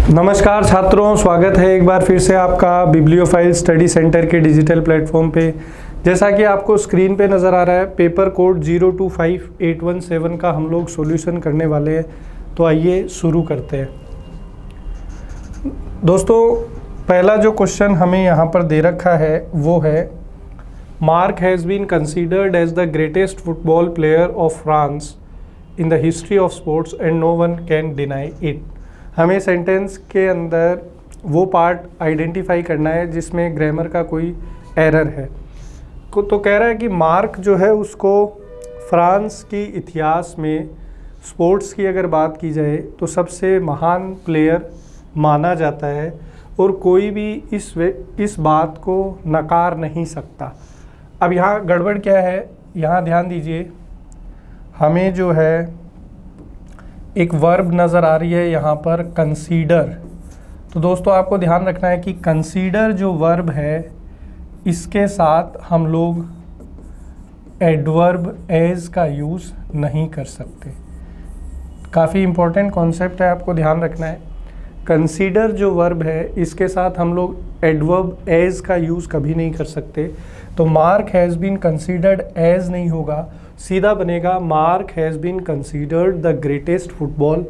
नमस्कार छात्रों, स्वागत है एक बार फिर से आपका बिब्लियोफाइल स्टडी सेंटर के डिजिटल प्लेटफॉर्म पे। जैसा कि आपको स्क्रीन पे नज़र आ रहा है, पेपर कोड 025817 का हम लोग सॉल्यूशन करने वाले हैं। तो आइए शुरू करते हैं। दोस्तों, पहला जो क्वेश्चन हमें यहाँ पर दे रखा है वो है, Mark has been considered as the greatest football player of France in the history of sports and no one can deny it. हमें सेंटेंस के अंदर वो पार्ट आइडेंटिफाई करना है जिसमें ग्रामर का कोई एरर है। तो कह रहा है कि मार्क जो है उसको फ्रांस की इतिहास में स्पोर्ट्स की अगर बात की जाए तो सबसे महान प्लेयर माना जाता है और कोई भी इस बात को नकार नहीं सकता। अब यहाँ गड़बड़ क्या है, यहाँ ध्यान दीजिए, हमें जो है एक वर्ब नज़र आ रही है यहाँ पर कंसीडर। तो दोस्तों आपको ध्यान रखना है कि कंसीडर जो वर्ब है इसके साथ हम लोग एडवर्ब एज का यूज़ नहीं कर सकते। काफ़ी इम्पोर्टेंट कॉन्सेप्ट है, आपको ध्यान रखना है। कंसीडर जो वर्ब है इसके साथ हम लोग एडवर्ब एज का यूज़ कभी नहीं कर सकते। तो Mark has been considered as नहीं होगा, सीधा बनेगा Mark has been considered the greatest football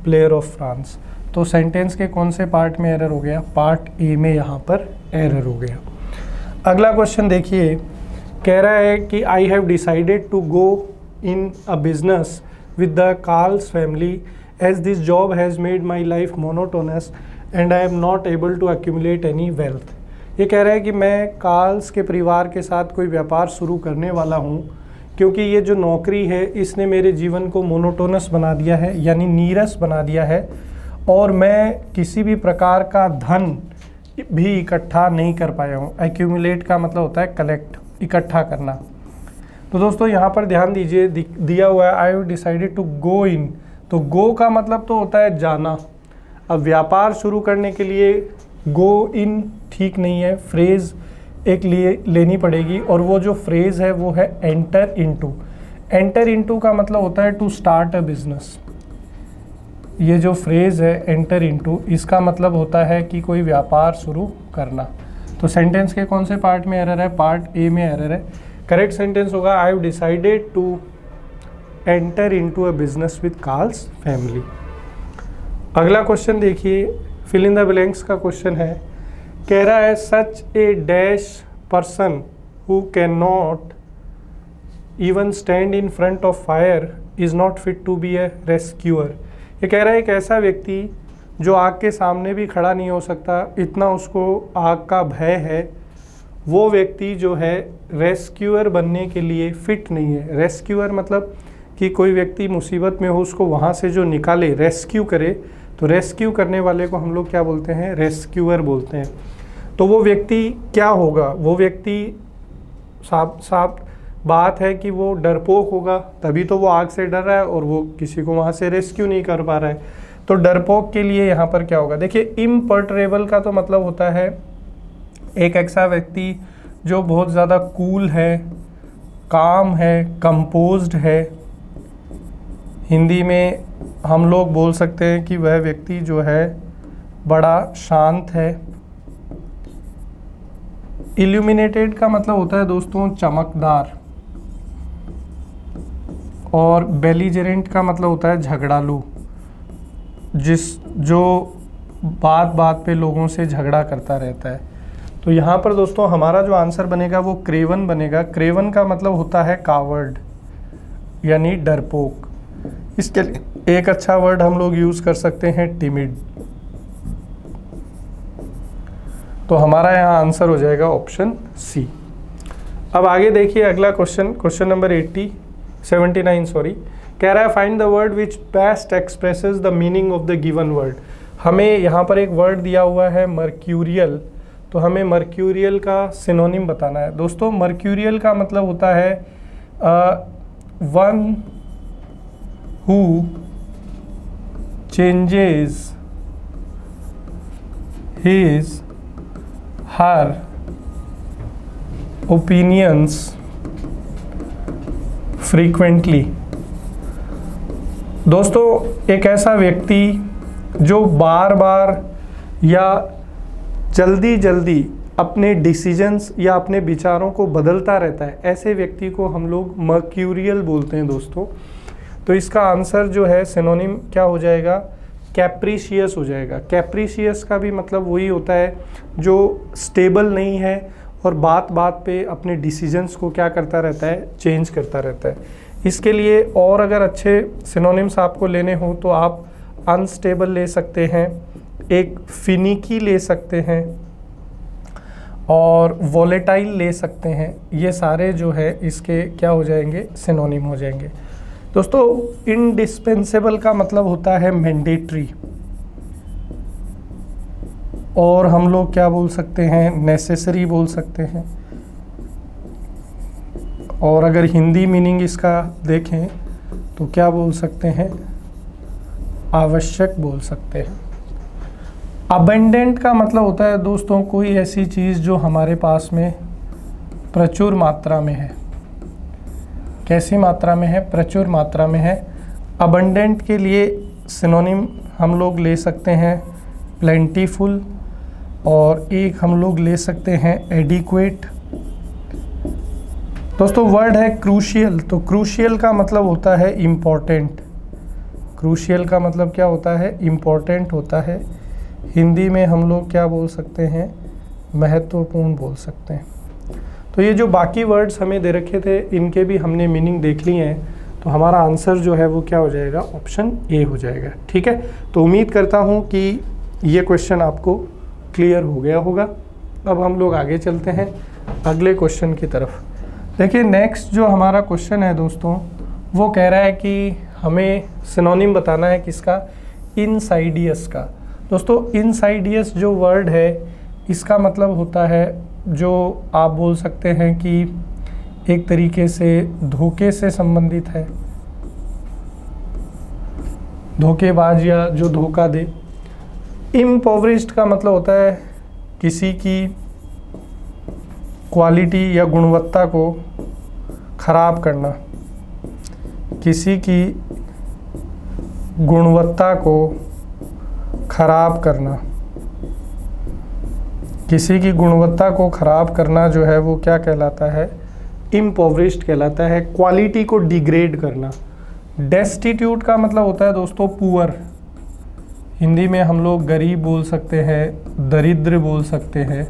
player of France. तो सेंटेंस के कौन से पार्ट में एरर हो गया? पार्ट ए में यहाँ पर एरर हो गया। अगला क्वेश्चन देखिए, कह रहा है कि I have decided to go in a business with the Carl's family as this job has made my life monotonous and I am not able to accumulate any wealth. ये कह रहा है कि मैं कार्ल्स के परिवार के साथ कोई व्यापार शुरू करने वाला हूँ क्योंकि ये जो नौकरी है इसने मेरे जीवन को मोनोटोनस बना दिया है, यानी नीरस बना दिया है, और मैं किसी भी प्रकार का धन भी इकट्ठा नहीं कर पाया हूँ। एक्यूमुलेट का मतलब होता है कलेक्ट, इकट्ठा करना। तो दोस्तों यहाँ पर ध्यान दीजिए, दिया हुआ है I have decided to go in. तो गो का मतलब तो होता है जाना। अब व्यापार शुरू करने के लिए गो इन ठीक नहीं है, फ्रेज़ एक लिए लेनी पड़ेगी, और वो जो फ्रेज़ है वो है एंटर इनटू। एंटर इनटू का मतलब होता है टू स्टार्ट अ बिजनेस। ये जो फ्रेज़ है एंटर इनटू, इसका मतलब होता है कि कोई व्यापार शुरू करना। तो सेंटेंस के कौन से पार्ट में एरर है? पार्ट ए में एरर है। करेक्ट सेंटेंस होगा I have decided to enter into a business with Carl's family. अगला क्वेश्चन देखिए, फिल इन द ब्लैंक्स का क्वेश्चन है। कह रहा है such a dash person who can not even stand in front of fire is not fit to be a rescuer. ये कह रहा है एक ऐसा व्यक्ति जो आग के सामने भी खड़ा नहीं हो सकता, इतना उसको आग का भय है, वो व्यक्ति जो है रेस्क्यूअर बनने के लिए फिट नहीं है। रेस्क्यूअर मतलब कि कोई व्यक्ति मुसीबत में हो उसको वहाँ से जो निकाले, रेस्क्यू करे, तो रेस्क्यू करने वाले को हम लोग क्या बोलते हैं? रेस्क्यूअर बोलते हैं। तो वो व्यक्ति क्या होगा? वो व्यक्ति साफ बात है कि वो डरपोक होगा, तभी तो वो आग से डर रहा है और वो किसी को वहाँ से रेस्क्यू नहीं कर पा रहा है। तो डरपोक के लिए यहाँ पर क्या होगा? देखिए, इम्पर्टरेबल का तो मतलब होता है एक ऐसा व्यक्ति जो बहुत ज़्यादा कूल है, काम है, कंपोज्ड है। हिंदी में हम लोग बोल सकते हैं कि वह व्यक्ति जो है बड़ा शांत है। इल्यूमिनेटेड का मतलब होता है दोस्तों चमकदार, और बेलिजेरेंट का मतलब होता है झगड़ालू, जो बात बात पे लोगों से झगड़ा करता रहता है। तो यहाँ पर दोस्तों हमारा जो आंसर बनेगा वो क्रेवन बनेगा। क्रेवन का मतलब होता है कावर्ड, यानी डरपोक। इसके लिए एक अच्छा वर्ड हम लोग यूज़ कर सकते हैं टिमिड। तो हमारा यहाँ आंसर हो जाएगा ऑप्शन सी। अब आगे देखिए अगला क्वेश्चन, क्वेश्चन नंबर 79 कह रहा है find the word which best expresses the meaning of the given word. हमें यहाँ पर एक वर्ड दिया हुआ है मर्क्यूरियल, तो हमें मर्क्यूरियल का सिनोनिम बताना है। दोस्तों मर्क्यूरियल का मतलब होता है one who changes his her opinions frequently। दोस्तों एक ऐसा व्यक्ति जो बार बार या जल्दी जल्दी अपने डिसीजंस या अपने विचारों को बदलता रहता है, ऐसे व्यक्ति को हम लोग मर्क्यूरियल बोलते हैं दोस्तों। तो इसका आंसर जो है सिनोनिम क्या हो जाएगा, कैप्रिशियस हो जाएगा। कैप्रिशियस का भी मतलब वही होता है जो स्टेबल नहीं है और बात बात पे अपने डिसीजंस को क्या करता रहता है, चेंज करता रहता है। इसके लिए और अगर अच्छे सिनोनिम्स आपको लेने हो तो आप अनस्टेबल ले सकते हैं, एक फिनिकी ले सकते हैं और वॉलेटाइल ले सकते हैं। ये सारे जो है इसके क्या हो जाएंगे, सिनोनिम हो जाएंगे। दोस्तों इंडिस्पेंसेबल का मतलब होता है मैंडेटरी, और हम लोग क्या बोल सकते हैं, नेसेसरी बोल सकते हैं। और अगर हिंदी मीनिंग इसका देखें तो क्या बोल सकते हैं, आवश्यक बोल सकते हैं। अबंडेंट का मतलब होता है दोस्तों कोई ऐसी चीज़ जो हमारे पास में प्रचुर मात्रा में है। कैसी मात्रा में है, प्रचुर मात्रा में है। अबंडेंट के लिए सिनोनिम हम लोग ले सकते हैं प्लेंटीफुल, और एक हम लोग ले सकते हैं एडिक्वेट। दोस्तों वर्ड है क्रूशियल, तो क्रूशियल का मतलब होता है इम्पॉर्टेंट। क्रूशियल का मतलब क्या होता है, इम्पॉर्टेंट होता है। हिंदी में हम लोग क्या बोल सकते हैं, महत्वपूर्ण बोल सकते हैं। तो ये जो बाकी वर्ड्स हमें दे रखे थे इनके भी हमने मीनिंग देख लिए हैं, तो हमारा आंसर जो है वो क्या हो जाएगा, ऑप्शन ए हो जाएगा। ठीक है, तो उम्मीद करता हूँ कि ये क्वेश्चन आपको क्लियर हो गया होगा। अब हम लोग आगे चलते हैं अगले क्वेश्चन की तरफ। देखिए नेक्स्ट जो हमारा क्वेश्चन है दोस्तों, वो कह रहा है कि हमें सिनोनिम बताना है किसका, इनसाइडियस का। दोस्तों इनसाइडियस जो वर्ड है इसका मतलब होता है, जो आप बोल सकते हैं कि एक तरीके से धोखे से संबंधित है, धोखेबाज या जो धोखा दे। इम्पोवरिश्ड का मतलब होता है किसी की क्वालिटी या गुणवत्ता को खराब करना, किसी की गुणवत्ता को खराब करना, किसी की गुणवत्ता को खराब करना जो है वो क्या कहलाता है, इम्पोवरिश्ड कहलाता है। क्वालिटी को डिग्रेड करना। डेस्टिट्यूट का मतलब होता है दोस्तों पुअर। हिंदी में हम लोग गरीब बोल सकते हैं, दरिद्र बोल सकते हैं।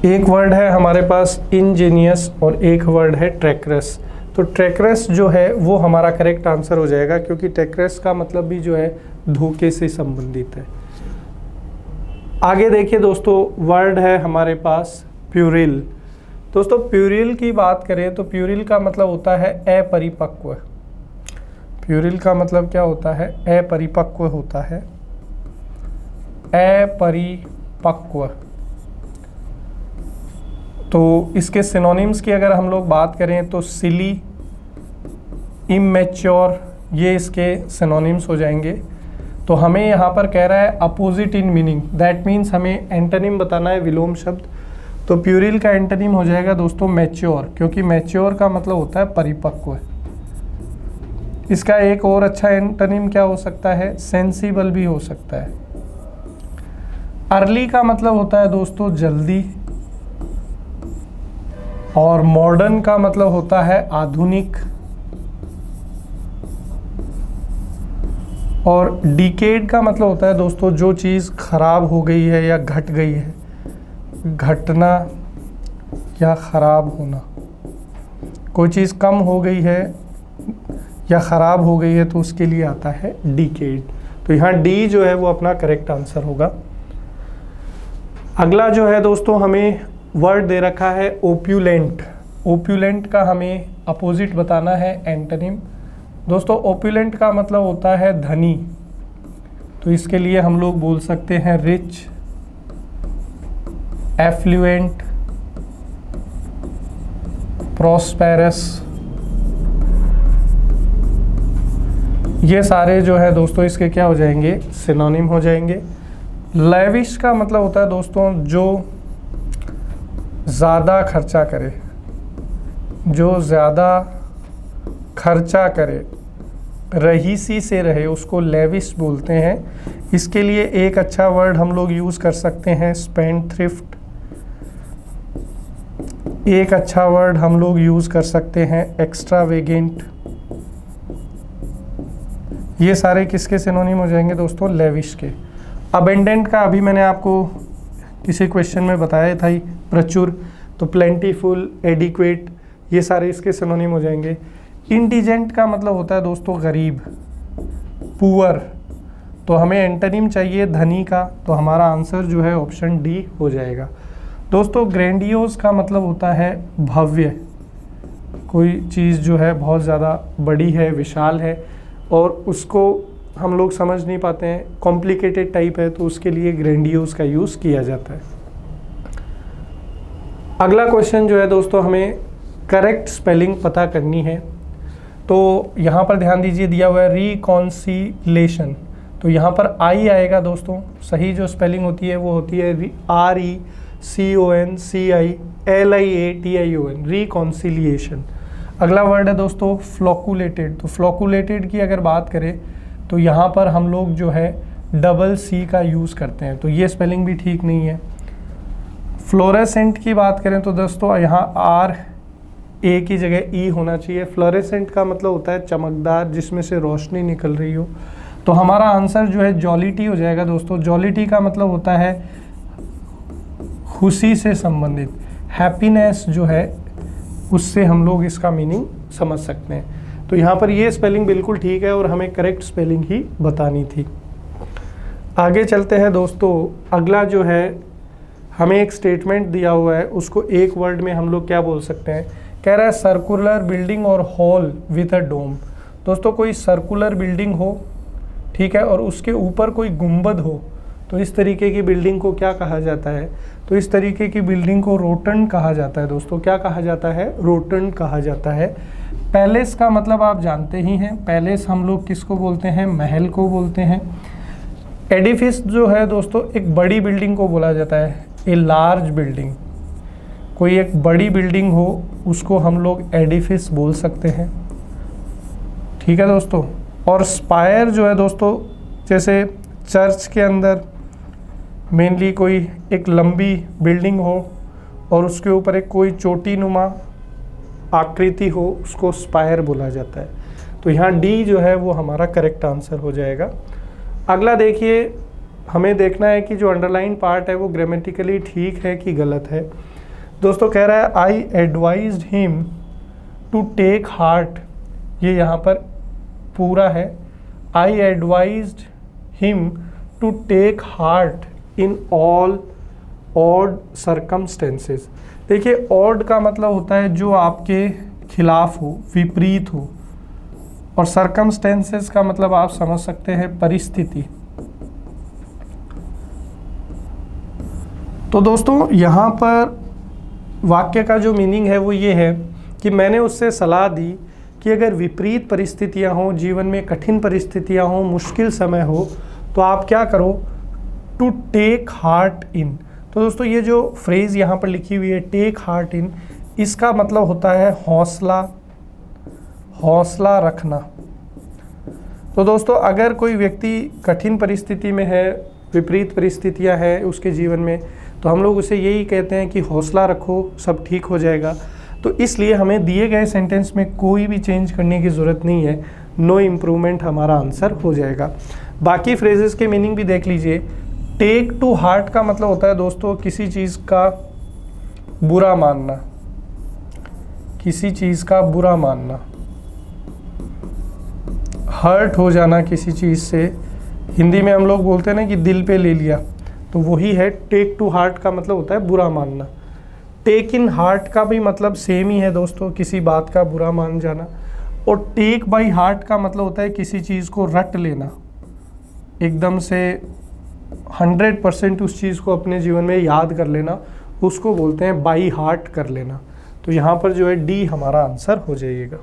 एक वर्ड है हमारे पास इंजीनियस और एक वर्ड है ट्रैकरस। तो ट्रैकरस जो है वो हमारा करेक्ट आंसर हो जाएगा, क्योंकि ट्रैकरस का मतलब भी जो है धोखे से संबंधित है। आगे देखिए दोस्तों, वर्ड है हमारे पास प्यूरिल। दोस्तों प्यूरिल की बात करें तो प्यूरिल का मतलब होता है अपरिपक्व। प्यूरिल का मतलब क्या होता है, अपरिपक्व होता है, अपरिपक्व। तो इसके सिनोनिम्स की अगर हम लोग बात करें तो सिली, इमैच्योर, ये इसके सिनोनिम्स हो जाएंगे। तो हमें यहाँ पर कह रहा है opposite in meaning, that means हमें एंटोनिम बताना है, विलोम शब्द। तो प्यूरिल का एंटोनिम हो जाएगा दोस्तों मैच्योर, क्योंकि मैच्योर का मतलब होता है परिपक्व। इसका एक और अच्छा एंटोनिम क्या हो सकता है, सेंसिबल भी हो सकता है। अर्ली का मतलब होता है दोस्तों जल्दी, और मॉडर्न का मतलब होता है आधुनिक, और डिकेड का मतलब होता है दोस्तों जो चीज़ खराब हो गई है या घट गई है, घटना या खराब होना। कोई चीज़ कम हो गई है या ख़राब हो गई है तो उसके लिए आता है डिकेड। तो यहाँ डी जो है वो अपना करेक्ट आंसर होगा। अगला जो है दोस्तों हमें वर्ड दे रखा है ओप्यूलेंट। ओप्यूलेंट का हमें अपोजिट बताना है, एंटोनिम। दोस्तों ओप्यूलेंट का मतलब होता है धनी, तो इसके लिए हम लोग बोल सकते हैं रिच, एफ्लुएंट, प्रॉस्पेरस। ये सारे जो है दोस्तों इसके क्या हो जाएंगे, सिनोनिम हो जाएंगे। लेविश का मतलब होता है दोस्तों जो ज़्यादा खर्चा करे, जो ज़्यादा खर्चा करे, रहीसी से रहे उसको लेविश बोलते हैं। इसके लिए एक अच्छा वर्ड हम लोग यूज़ कर सकते हैं स्पेंडथ्रिफ्ट। एक अच्छा वर्ड हम लोग यूज़ कर सकते हैं एक्स्ट्रावेगेंट। ये सारे किसके सिनोनिम हो जाएंगे दोस्तों? लेविश के। अबेंडेंट का अभी मैंने आपको किसी क्वेश्चन में बताया था ही, प्रचुर। तो प्लेंटीफुल, एडिक्वेट, ये सारे इसके सिनोनिम हो जाएंगे। इंडिजेंट का मतलब होता है दोस्तों गरीब, पुअर। तो हमें एंटोनिम चाहिए धनी का, तो हमारा आंसर जो है ऑप्शन डी हो जाएगा। दोस्तों ग्रैंडियोस का मतलब होता है भव्य, कोई चीज़ जो है बहुत ज़्यादा बड़ी है, विशाल है और उसको हम लोग समझ नहीं पाते हैं, कॉम्प्लिकेटेड टाइप है, तो उसके लिए ग्रैंडियोस का यूज़ किया जाता है। अगला क्वेश्चन जो है दोस्तों, हमें करेक्ट स्पेलिंग पता करनी है। तो यहाँ पर ध्यान दीजिए, दिया हुआ है रिकॉन्सिलेशन। तो यहाँ पर आई आएगा दोस्तों। सही जो स्पेलिंग होती है वो होती है RECONCILIATION, रिकॉन्सिलिएशन। अगला वर्ड है दोस्तों फ्लोकुलेटेड। तो फ्लोकुलेटेड की अगर बात करें तो यहाँ पर हम लोग जो है डबल सी का यूज़ करते हैं, तो ये स्पेलिंग भी ठीक नहीं है। फ्लोरेसेंट की बात करें तो दोस्तों यहाँ RA की जगह E होना चाहिए। फ्लोरेसेंट का मतलब होता है चमकदार, जिसमें से रोशनी निकल रही हो। तो हमारा आंसर जो है जॉलिटी हो जाएगा दोस्तों। जॉलिटी का मतलब होता है खुशी से संबंधित, हैप्पीनेस जो है उससे हम लोग इसका मीनिंग समझ सकते हैं। तो यहाँ पर ये स्पेलिंग बिल्कुल ठीक है और हमें करेक्ट स्पेलिंग ही बतानी थी। आगे चलते हैं दोस्तों। अगला जो है, हमें एक स्टेटमेंट दिया हुआ है, उसको एक वर्ड में हम लोग क्या बोल सकते हैं? कह रहा है सर्कुलर बिल्डिंग और हॉल विथ अ डोम। दोस्तों कोई सर्कुलर बिल्डिंग हो, ठीक है, और उसके ऊपर कोई गुंबद हो, तो इस तरीके की बिल्डिंग को क्या कहा जाता है? तो इस तरीके की बिल्डिंग को रोटंड कहा जाता है दोस्तों। क्या कहा जाता है? रोटंड कहा जाता है। पैलेस का मतलब आप जानते ही हैं, पैलेस हम लोग किसको बोलते हैं? महल को बोलते हैं। एडिफिस जो है दोस्तों, एक बड़ी बिल्डिंग को बोला जाता है, ए लार्ज बिल्डिंग। कोई एक बड़ी बिल्डिंग हो उसको हम लोग एडिफिस बोल सकते हैं, ठीक है दोस्तों। और स्पायर जो है दोस्तों, जैसे चर्च के अंदर मेनली कोई एक लंबी बिल्डिंग हो और उसके ऊपर एक कोई चोटी नुमा आकृति हो, उसको स्पायर बोला जाता है। तो यहाँ डी जो है वो हमारा करेक्ट आंसर हो जाएगा। अगला देखिए, हमें देखना है कि जो अंडरलाइन पार्ट है वो ग्रामेटिकली ठीक है कि गलत है। दोस्तों कह रहा है I advised him to take heart, ये यहाँ पर पूरा है। I advised him to take heart in all odd circumstances. देखिए ऑड का मतलब होता है जो आपके खिलाफ हो, विपरीत हो, और सर्कमस्टेंसेस का मतलब आप समझ सकते हैं परिस्थिति। तो दोस्तों यहाँ पर वाक्य का जो मीनिंग है वो ये है कि मैंने उससे सलाह दी कि अगर विपरीत परिस्थितियाँ हों, जीवन में कठिन परिस्थितियाँ हों, मुश्किल समय हो, तो आप क्या करो? To take heart in. तो दोस्तों ये जो फ्रेज़ यहाँ पर लिखी हुई है टेक हार्ट इन, इसका मतलब होता है हौसला, हौसला रखना। तो दोस्तों अगर कोई व्यक्ति कठिन परिस्थिति में है, विपरीत परिस्थितियाँ हैं उसके जीवन में, तो हम लोग उसे यही कहते हैं कि हौसला रखो, सब ठीक हो जाएगा। तो इसलिए हमें दिए गए सेंटेंस में कोई भी चेंज करने की ज़रूरत नहीं है, नो इम्प्रूवमेंट हमारा आंसर हो जाएगा। बाकी फ्रेजेस के मीनिंग भी देख लीजिए। टेक टू हार्ट का मतलब होता है दोस्तों किसी चीज़ का बुरा मानना, किसी चीज़ का बुरा मानना, हर्ट हो जाना किसी चीज़ से। हिंदी में हम लोग बोलते हैं ना कि दिल पे ले लिया, तो वही है टेक टू हार्ट का मतलब होता है बुरा मानना। टेक इन हार्ट का भी मतलब सेम ही है दोस्तों, किसी बात का बुरा मान जाना। और टेक बाई हार्ट का मतलब होता है किसी चीज़ को रट लेना, एकदम से 100% उस चीज़ को अपने जीवन में याद कर लेना, उसको बोलते हैं बाई हार्ट कर लेना। तो यहाँ पर जो है डी हमारा आंसर हो जाइएगा।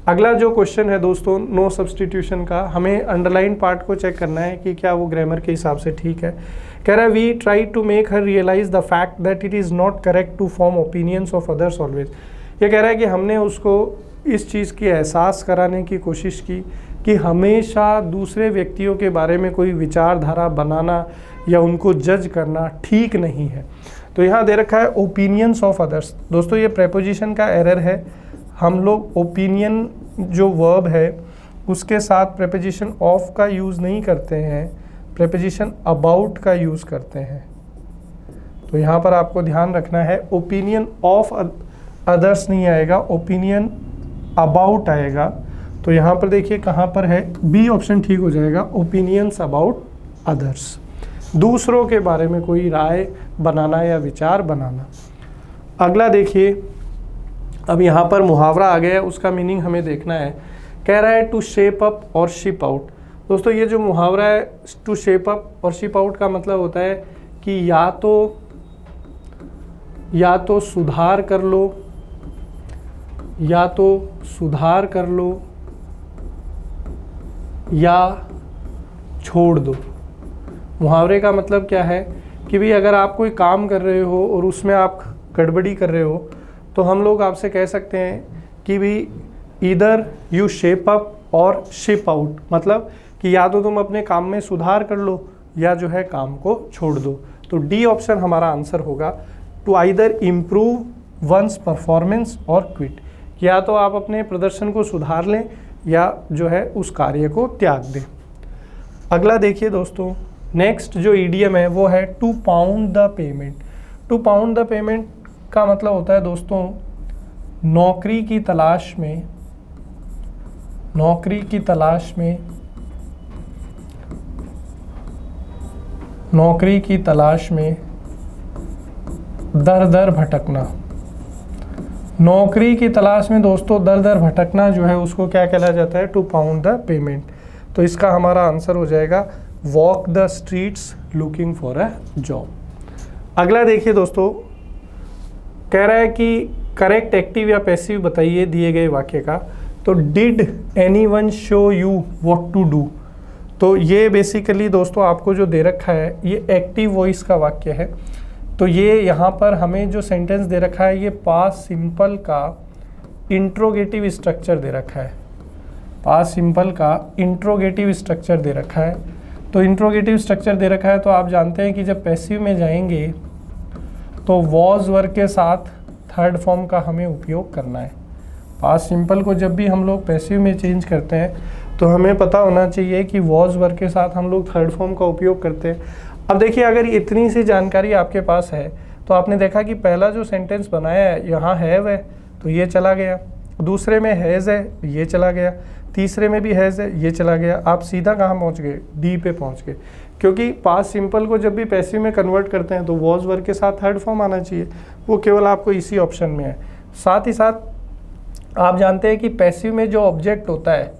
अगला जो क्वेश्चन है दोस्तों नो सब्सटीट्यूशन का, हमें अंडरलाइन पार्ट को चेक करना है कि क्या वो ग्रामर के हिसाब से ठीक है। कह रहा है we try to make her realize the fact that it is not correct to form opinions of others always. ये कह रहा है कि हमने उसको इस चीज़ की एहसास कराने की कोशिश की कि हमेशा दूसरे व्यक्तियों के बारे में कोई विचारधारा बनाना या उनको जज करना ठीक नहीं है। तो यहाँ दे रखा है ओपिनियंस ऑफ अदर्स। दोस्तों ये प्रेपोजिशन का एरर है। हम लोग ओपिनियन जो वर्ब है उसके साथ प्रेपोजिशन ऑफ का यूज़ नहीं करते हैं, प्रेपोजिशन अबाउट का यूज़ करते हैं। तो यहाँ पर आपको ध्यान रखना है ओपिनियन ऑफ अदर्स नहीं आएगा, ओपिनियन अबाउट आएगा। तो यहाँ पर देखिए कहाँ पर है, बी ऑप्शन ठीक हो जाएगा, ओपिनियंस अबाउट अदर्स, दूसरों के बारे में कोई राय बनाना या विचार बनाना। अगला देखिए, अब यहाँ पर मुहावरा आ गया, उसका मीनिंग हमें देखना है। कह रहा है टू शेप अप और शिप आउट। दोस्तों ये जो मुहावरा है टू शेप अप और शिप आउट का मतलब होता है कि या तो सुधार कर लो, या तो सुधार कर लो या छोड़ दो। मुहावरे का मतलब क्या है कि भाई अगर आप कोई काम कर रहे हो और उसमें आप गड़बड़ी कर रहे हो तो हम लोग आपसे कह सकते हैं कि भाई ईदर यू शेप अप और शिप आउट, मतलब कि या तो तुम अपने काम में सुधार कर लो या जो है काम को छोड़ दो। तो डी ऑप्शन हमारा आंसर होगा, to either improve one's performance और क्विट, या तो आप अपने प्रदर्शन को सुधार लें या जो है उस कार्य को त्याग दें। अगला देखिए दोस्तों, नेक्स्ट जो ईडीएम है वो है to pound the payment. To pound the payment का मतलब होता है दोस्तों नौकरी की तलाश में, नौकरी की तलाश में, नौकरी की तलाश में दर दर भटकना। नौकरी की तलाश में दोस्तों दर दर भटकना जो है उसको क्या कहला जाता है, टू पाउंड द पेमेंट। तो इसका हमारा आंसर हो जाएगा walk the streets looking for a job. अगला देखिए दोस्तों, कह रहा है कि करेक्ट एक्टिव या पैसिव बताइए दिए गए वाक्य का। तो did anyone show you what to do. तो ये बेसिकली दोस्तों आपको जो दे रखा है ये एक्टिव वॉइस का वाक्य है। तो ये यहाँ पर हमें जो सेंटेंस दे रखा है ये पास्ट सिंपल का इंट्रोगेटिव स्ट्रक्चर दे रखा है, पास्ट सिंपल का इंट्रोगेटिव स्ट्रक्चर दे रखा है। तो इंट्रोगेटिव स्ट्रक्चर दे रखा है तो आप जानते हैं कि जब पैसिव में जाएंगे तो वॉज वर्ग के साथ थर्ड फॉर्म का हमें उपयोग करना है। पास्ट सिंपल को जब भी हम लोग पैसिव में चेंज करते हैं तो हमें पता होना चाहिए कि वॉज वर्ग के साथ हम लोग थर्ड फॉर्म का उपयोग करते हैं। अब देखिए अगर इतनी सी जानकारी आपके पास है तो आपने देखा कि पहला जो सेंटेंस बनाया है यहाँ हैव है तो ये चला गया, दूसरे में हैज़ है ये चला गया, तीसरे में भी हैज़ है ये चला गया। आप सीधा कहाँ पहुँच गए, डी पे पहुँच गए, क्योंकि पास्ट सिंपल को जब भी पैसिव में कन्वर्ट करते हैं तो वॉज वर्ग के साथ थर्ड फॉर्म आना चाहिए, वो केवल आपको इसी ऑप्शन में है। साथ ही साथ आप जानते हैं कि पैसिव में जो ऑब्जेक्ट होता है,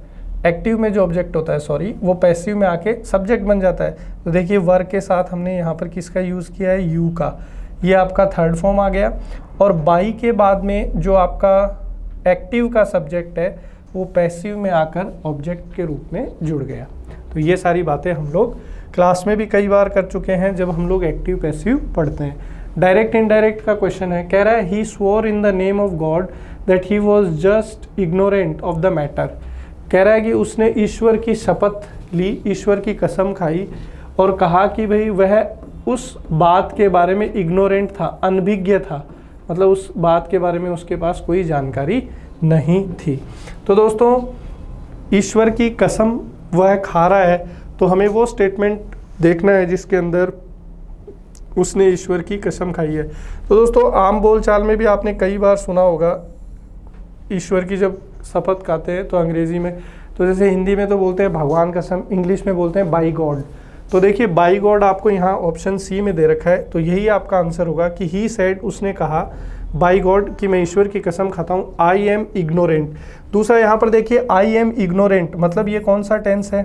एक्टिव में जो ऑब्जेक्ट होता है सॉरी, वो पैसिव में आके सब्जेक्ट बन जाता है। तो देखिए वर्ग के साथ हमने यहाँ पर किसका यूज़ किया है, यू का, ये आपका थर्ड फॉर्म आ गया। और बाई के बाद में जो आपका एक्टिव का सब्जेक्ट है वो पैसिव में आकर ऑब्जेक्ट के रूप में जुड़ गया। तो ये सारी बातें हम लोग क्लास में भी कई बार कर चुके हैं जब हम लोग एक्टिव पैसिव पढ़ते हैं। डायरेक्ट इनडायरेक्ट का क्वेश्चन है, कह रहा है he swore in the name of God that he was just ignorant of the matter. कह रहा है कि उसने ईश्वर की शपथ ली, ईश्वर की कसम खाई और कहा कि भाई वह उस बात के बारे में इग्नोरेंट था, अनभिज्ञ था, मतलब उस बात के बारे में उसके पास कोई जानकारी नहीं थी। तो दोस्तों ईश्वर की कसम वह खा रहा है तो हमें वो स्टेटमेंट देखना है जिसके अंदर उसने ईश्वर की कसम खाई है। तो दोस्तों आम बोलचाल में भी आपने कई बार सुना होगा ईश्वर की जब शपथ खाते हैं तो अंग्रेज़ी में, तो जैसे हिंदी में तो बोलते हैं भगवान कसम, इंग्लिश में बोलते हैं बाई गॉड। तो देखिए बाई गॉड आपको यहाँ ऑप्शन सी में दे रखा है, तो यही आपका आंसर होगा कि ही सेड, उसने कहा बाई गॉड कि मैं ईश्वर की कसम खाता हूँ, आई एम इग्नोरेंट। दूसरा यहाँ पर देखिए आई एम इग्नोरेंट, मतलब ये कौन सा टेंस है,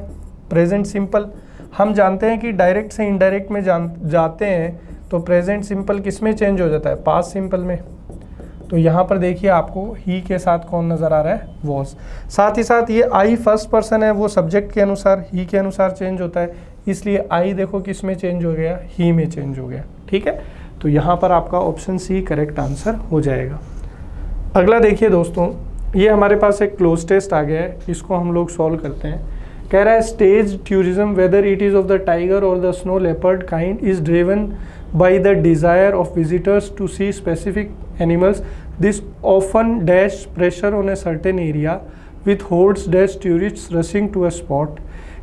प्रेजेंट सिंपल। हम जानते हैं कि डायरेक्ट से इनडायरेक्ट में जाते हैं तो प्रेजेंट सिंपल किस में चेंज हो जाता है, पास्ट सिंपल में। तो यहाँ पर देखिए आपको ही के साथ कौन नज़र आ रहा है, वॉज। साथ ही साथ ये आई फर्स्ट पर्सन है, वो सब्जेक्ट के अनुसार ही के अनुसार चेंज होता है, इसलिए आई देखो किस में चेंज हो गया, ही में चेंज हो गया। ठीक है, तो यहाँ पर आपका ऑप्शन सी करेक्ट आंसर हो जाएगा। अगला देखिए दोस्तों, ये हमारे पास एक क्लोज टेस्ट आ गया है, इसको हम लोग सॉल्व करते हैं। कह रहा है stage tourism whether it is of the tiger और the snow leopard kind is driven by the desire of visitors to see specific animals this often dash pressure on a certain area with hordes dash tourists rushing to a spot.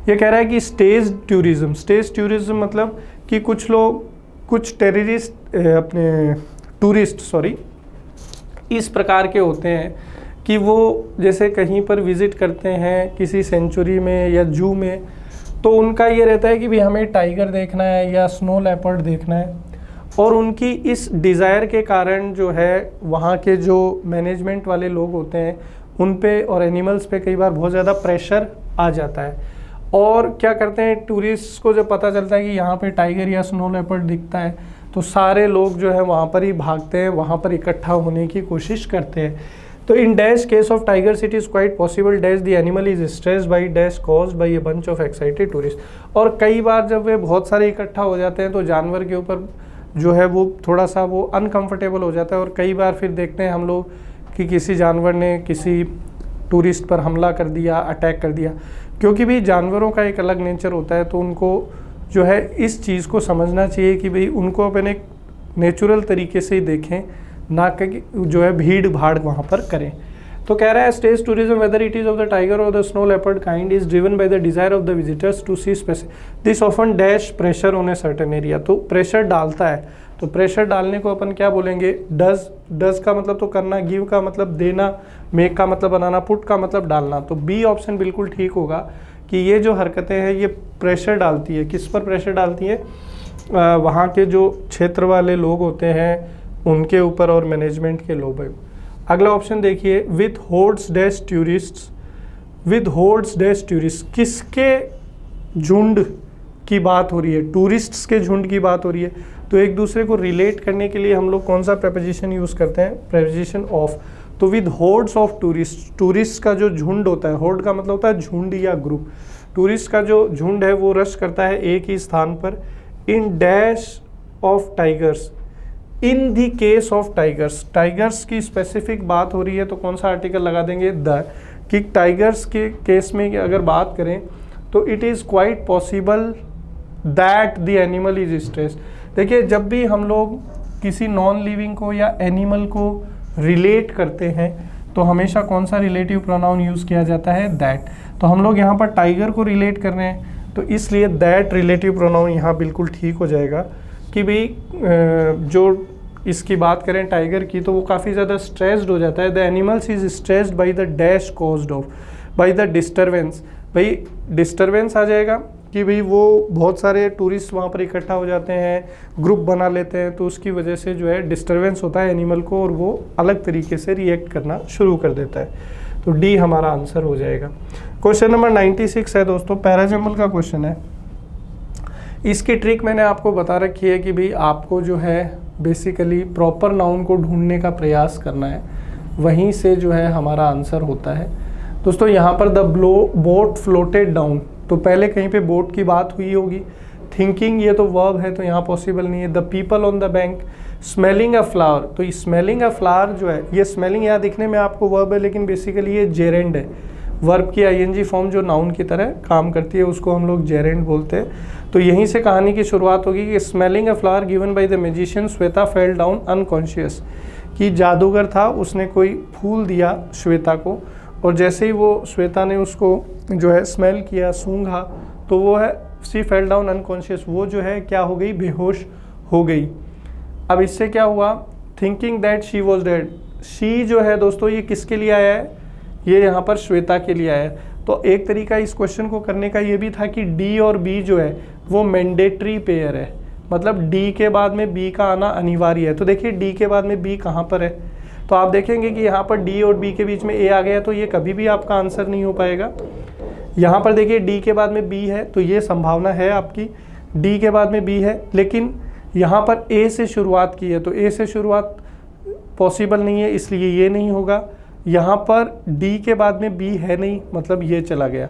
ये कह रहा है कि stage tourism मतलब कि कुछ लोग, कुछ टूरिस्ट इस प्रकार के होते हैं कि वो जैसे कहीं पर विज़िट करते हैं किसी सेंचुरी में या जू में, तो उनका ये रहता है कि भी हमें टाइगर देखना है या स्नो लेपर्ड देखना है, और उनकी इस डिज़ायर के कारण जो है वहाँ के जो मैनेजमेंट वाले लोग होते हैं उन पे और एनिमल्स पे कई बार बहुत ज़्यादा प्रेशर आ जाता है। और क्या करते हैं, टूरिस्ट को जब पता चलता है कि यहाँ पे टाइगर या स्नो लेपर्ड दिखता है तो सारे लोग जो है वहाँ पर ही भागते हैं, वहाँ पर इकट्ठा होने की कोशिश करते हैं। तो in dash case of tigers it is quite possible dash the animal is stressed by dash caused by a bunch of excited tourist. और कई बार जब वे बहुत सारे इकट्ठा हो जाते हैं तो जानवर के ऊपर जो है वो थोड़ा सा वो अनकंफर्टेबल हो जाता है, और कई बार फिर देखते हैं हम लोग कि किसी जानवर ने किसी टूरिस्ट पर हमला कर दिया, अटैक कर दिया, क्योंकि भी जानवरों का एक अलग नेचर होता है। तो उनको जो है इस चीज़ को समझना चाहिए कि भाई उनको अपन एक नेचुरल तरीके से ही देखें, ना कि जो है भीड़ भाड़ वहाँ पर करें। तो कह रहा है stage tourism whether it is of the tiger और the snow leopard kind is driven by the desire of the visitors to see specific this often dash pressure on a certain area. तो pressure डालता है, तो pressure डालने को अपन क्या बोलेंगे, does का मतलब तो करना, गिव का मतलब देना, मेक का मतलब बनाना, पुट का मतलब डालना। तो बी ऑप्शन बिल्कुल ठीक होगा कि ये जो हरकतें हैं ये प्रेशर डालती है। किस पर प्रेशर डालती है, वहाँ के जो क्षेत्र वाले लोग होते हैं उनके ऊपर और मैनेजमेंट के लोग। अगला ऑप्शन देखिए, with hordes dash tourists, with hordes dash tourist, किसके झुंड की बात हो रही है, टूरिस्ट्स के झुंड की बात हो रही है। तो एक दूसरे को रिलेट करने के लिए हम लोग कौन सा प्रेपोजिशन यूज़ करते हैं, प्रेपोजिशन ऑफ। तो with hoards of tourist, tourist का जो झुंड होता है, होर्ड का मतलब होता है झुंड या ग्रुप, टूरिस्ट का जो झुंड है वो रश करता है एक ही स्थान पर। In dash of tigers, in the case of tigers, tigers की स्पेसिफिक बात हो रही है तो कौन सा आर्टिकल लगा देंगे, द। कि टाइगर्स के केस में अगर बात करें तो it is quite possible that the animal is stressed. देखिए जब भी हम लोग किसी नॉन लिविंग को या एनिमल को रिलेट करते हैं तो हमेशा कौन सा रिलेटिव प्रोनाउन यूज़ किया जाता है, दैट। तो हम लोग यहाँ पर टाइगर को रिलेट कर रहे हैं तो इसलिए दैट रिलेटिव प्रोनाउन यहाँ बिल्कुल ठीक हो जाएगा कि भाई जो इसकी बात करें टाइगर की तो वो काफ़ी ज़्यादा स्ट्रेस्ड हो जाता है। The animals is stressed by the dash caused of, by the disturbance. भाई डिस्टर्बेंस आ जाएगा कि भाई वो बहुत सारे टूरिस्ट वहाँ पर इकट्ठा हो जाते हैं, ग्रुप बना लेते हैं, तो उसकी वजह से जो है डिस्टर्बेंस होता है एनिमल को और वो अलग तरीके से रिएक्ट करना शुरू कर देता है। तो डी हमारा आंसर हो जाएगा। क्वेश्चन नंबर 96 है दोस्तों, पैराजम्बल का क्वेश्चन है। इसकी ट्रिक मैंने आपको बता रखी है कि भाई आपको जो है बेसिकली प्रॉपर नाउन को ढूंढने का प्रयास करना है, वहीं से जो है हमारा आंसर होता है। दोस्तों यहाँ पर द बोट फ्लोटेड डाउन, तो पहले कहीं पे बोट की बात हुई होगी। थिंकिंग ये तो वर्ब है तो यहाँ पॉसिबल नहीं है। The people on the bank, smelling a flower, तो स्मेलिंग अ फ्लावर जो है, ये स्मेलिंग यहाँ दिखने में आपको वर्ब है लेकिन बेसिकली ये जेरेंड है। वर्ब की आईएनजी फॉर्म जो नाउन की तरह काम करती है उसको हम लोग जेरेंड बोलते हैं। तो यहीं से कहानी की शुरुआत होगी कि smelling a flower given by the magician Shweta fell down unconscious, कि जादूगर था उसने कोई फूल दिया श्वेता को और जैसे ही वो श्वेता ने उसको जो है स्मेल किया, सूंघा, तो वो है शी फेल डाउन अनकॉन्शियस, वो जो है क्या हो गई, बेहोश हो गई। अब इससे क्या हुआ, thinking that she was dead, she जो है दोस्तों ये किसके लिए आया है, ये यहाँ पर श्वेता के लिए आया है। तो एक तरीका इस क्वेश्चन को करने का ये भी था कि डी और बी जो है वो मैंडेटरी पेयर है, मतलब डी के बाद में बी का आना अनिवार्य है। तो देखिए डी के बाद में बी कहाँ पर है, तो आप देखेंगे कि यहाँ पर डी और बी के बीच में ए आ गया, तो ये कभी भी आपका आंसर नहीं हो पाएगा। यहाँ पर देखिए डी के बाद में बी है तो ये संभावना है आपकी, डी के बाद में बी है, लेकिन यहाँ पर ए से शुरुआत की है तो ए से शुरुआत पॉसिबल नहीं है, इसलिए ये नहीं होगा। यहाँ पर डी के बाद में बी है नहीं, मतलब ये चला गया,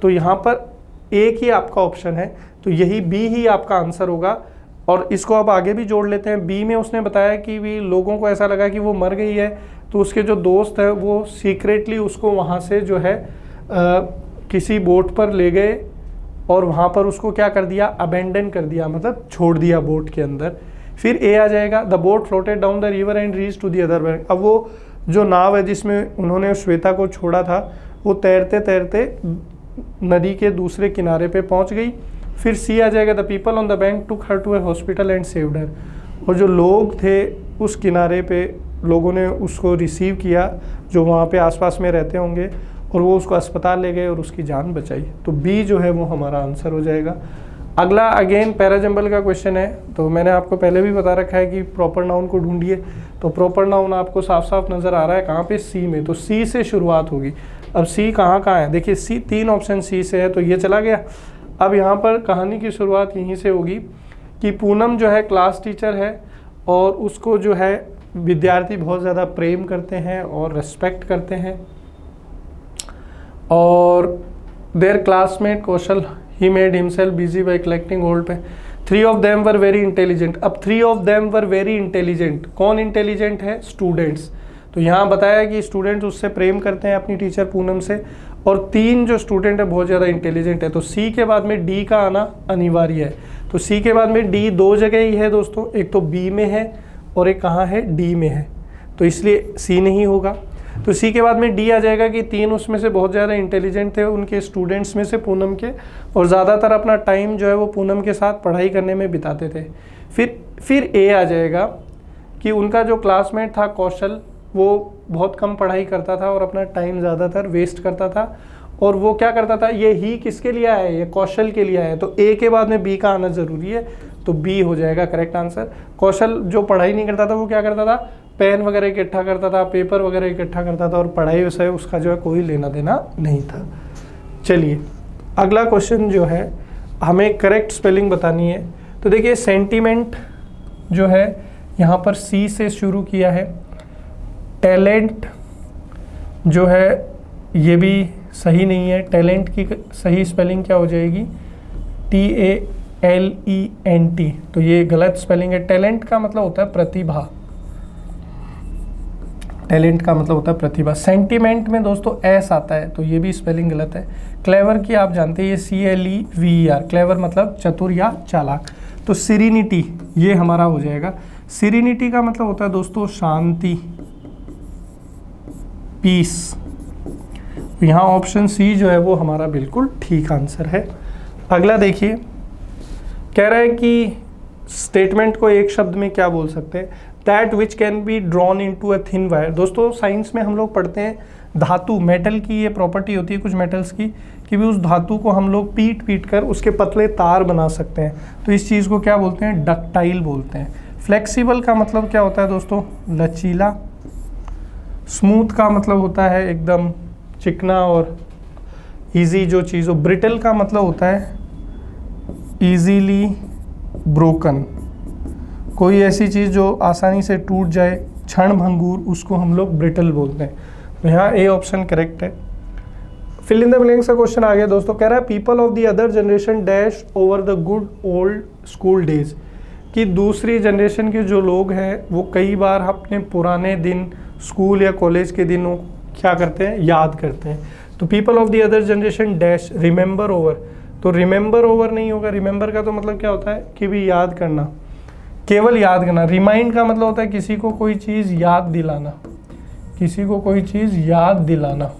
तो यहाँ पर एक ही आपका ऑप्शन है, तो यही बी ही आपका आंसर होगा। और इसको अब आगे भी जोड़ लेते हैं। बी में उसने बताया कि भी लोगों को ऐसा लगा कि वो मर गई है, तो उसके जो दोस्त है वो सीक्रेटली उसको वहाँ से जो है किसी बोट पर ले गए और वहाँ पर उसको क्या कर दिया, अबेंडन कर दिया, मतलब छोड़ दिया बोट के अंदर। फिर ए आ जाएगा, the boat floated down the river and reach to the other bank. अब वो जो नाव है जिसमें उन्होंने श्वेता को छोड़ा था वो तैरते तैरते नदी के दूसरे किनारे पे पहुंच गई। फिर सी आ जाएगा, the people on the bank took her to a hospital and saved her. और जो लोग थे उस किनारे पे, लोगों ने उसको रिसीव किया जो वहाँ पे आसपास में रहते होंगे, और वो उसको अस्पताल ले गए और उसकी जान बचाई। तो बी जो है वो हमारा आंसर हो जाएगा। अगला अगेन पैराजंबल का क्वेश्चन है। तो मैंने आपको पहले भी बता रखा है कि प्रॉपर नाउन को ढूंढिए। तो प्रॉपर नाउन आपको साफ साफ नज़र आ रहा है कहाँ पे, सी में। तो सी से शुरुआत होगी। अब सी कहाँ है, देखिए सी, 3 ऑप्शन सी से है तो ये चला गया। अब यहाँ पर कहानी की शुरुआत यहीं से होगी कि पूनम जो है क्लास टीचर है और उसको जो है विद्यार्थी बहुत ज़्यादा प्रेम करते हैं और रेस्पेक्ट करते हैं। और their classmate Kaushal he made himself busy by collecting old pen. 3 of them were very intelligent. अब 3 of them were very intelligent, कौन इंटेलिजेंट है, स्टूडेंट्स। तो यहाँ बताया कि स्टूडेंट्स उससे प्रेम करते हैं अपनी टीचर पूनम से, और 3 जो स्टूडेंट है बहुत ज़्यादा इंटेलिजेंट है। तो सी के बाद में डी का आना अनिवार्य है। तो सी के बाद में डी 2 जगह ही है दोस्तों, एक तो बी में है और एक कहाँ है, डी में है। तो इसलिए सी नहीं होगा। तो सी के बाद में डी आ जाएगा कि 3 उसमें से बहुत ज़्यादा इंटेलिजेंट थे उनके स्टूडेंट्स में से पूनम के, और ज़्यादातर अपना टाइम जो है वो पूनम के साथ पढ़ाई करने में बिताते थे। फिर ए आ जाएगा कि उनका जो क्लासमेट था कौशल, वो बहुत कम पढ़ाई करता था और अपना टाइम ज़्यादातर वेस्ट करता था। और वो क्या करता था, ये ही किसके लिए आया है, ये कौशल के लिए आया है। तो ए के बाद में बी का आना ज़रूरी है, तो बी हो जाएगा करेक्ट आंसर। कौशल जो पढ़ाई नहीं करता था वो क्या करता था, पेन वगैरह इकट्ठा करता था, पेपर वगैरह इकट्ठा करता था, और पढ़ाई से उसका जो है कोई लेना देना नहीं था। चलिए अगला क्वेश्चन जो है हमें करेक्ट स्पेलिंग बतानी है। तो देखिए सेंटीमेंट जो है यहाँ पर सी से शुरू किया है। टैलेंट जो है ये भी सही नहीं है। टैलेंट की सही स्पेलिंग क्या हो जाएगी, TALENT। तो ये गलत स्पेलिंग है। टैलेंट का मतलब होता है प्रतिभा, टैलेंट का मतलब होता है प्रतिभा। सेंटीमेंट में दोस्तों एस आता है, तो ये भी स्पेलिंग गलत है। क्लेवर की आप जानते हैं, ये CLEVER, क्लेवर मतलब चतुर या चालाक। तो सीरेनिटी ये हमारा हो जाएगा। सीरेनिटी का मतलब होता है दोस्तों शांति, पीस। यहाँ ऑप्शन सी जो है वो हमारा बिल्कुल ठीक आंसर है। अगला देखिए, कह रहा है कि स्टेटमेंट को एक शब्द में क्या बोल सकते हैं, that which can be drawn into a thin wire. दोस्तों साइंस में हम लोग पढ़ते हैं धातु, मेटल की ये प्रॉपर्टी होती है कुछ मेटल्स की कि भी उस धातु को हम लोग पीट कर उसके पतले तार बना सकते हैं। तो इस चीज़ को क्या बोलते हैं, डक्टाइल बोलते हैं। फ्लेक्सिबल का मतलब क्या होता है दोस्तों, लचीला। स्मूथ का मतलब होता है एकदम चिकना और इजी जो चीज़ हो। ब्रिटल का मतलब होता है इजीली ब्रोकन, कोई ऐसी चीज़ जो आसानी से टूट जाए, क्षण भंगुर, उसको हम लोग ब्रिटल बोलते हैं। तो यहाँ ए ऑप्शन करेक्ट है। फिल इन द ब्लैंक्स का क्वेश्चन आ गया दोस्तों। कह रहा है people of the other generation dash over the good old school days, कि दूसरी जनरेशन के जो लोग हैं वो कई बार अपने पुराने दिन, स्कूल या कॉलेज के दिनों क्या करते हैं, याद करते हैं। तो people of the other generation dash remember over, तो रिमेंबर ओवर नहीं होगा। रिमेंबर का तो मतलब क्या होता है कि भी याद करना, केवल याद करना। रिमाइंड का मतलब होता है किसी को कोई चीज़ याद दिलाना, किसी को कोई चीज़ याद दिलाना।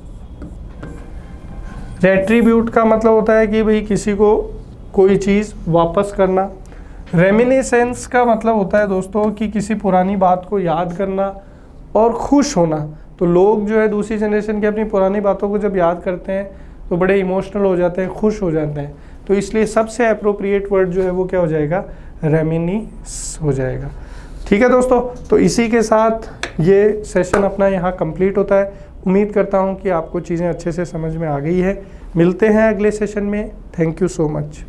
रेट्रीब्यूट का मतलब होता है कि भाई किसी को कोई चीज़ वापस करना। रेमिनिसेंस का मतलब होता है दोस्तों कि किसी पुरानी बात को याद करना और खुश होना। तो लोग जो है दूसरी जनरेशन की अपनी पुरानी बातों को जब याद करते हैं तो बड़े इमोशनल हो जाते हैं, खुश हो जाते हैं। तो इसलिए सबसे अप्रोप्रिएट वर्ड जो है वो क्या हो जाएगा, रेमिनिस हो जाएगा। ठीक है दोस्तों, तो इसी के साथ ये सेशन अपना यहाँ कंप्लीट होता है। उम्मीद करता हूँ कि आपको चीज़ें अच्छे से समझ में आ गई है। मिलते हैं अगले सेशन में। Thank you so much.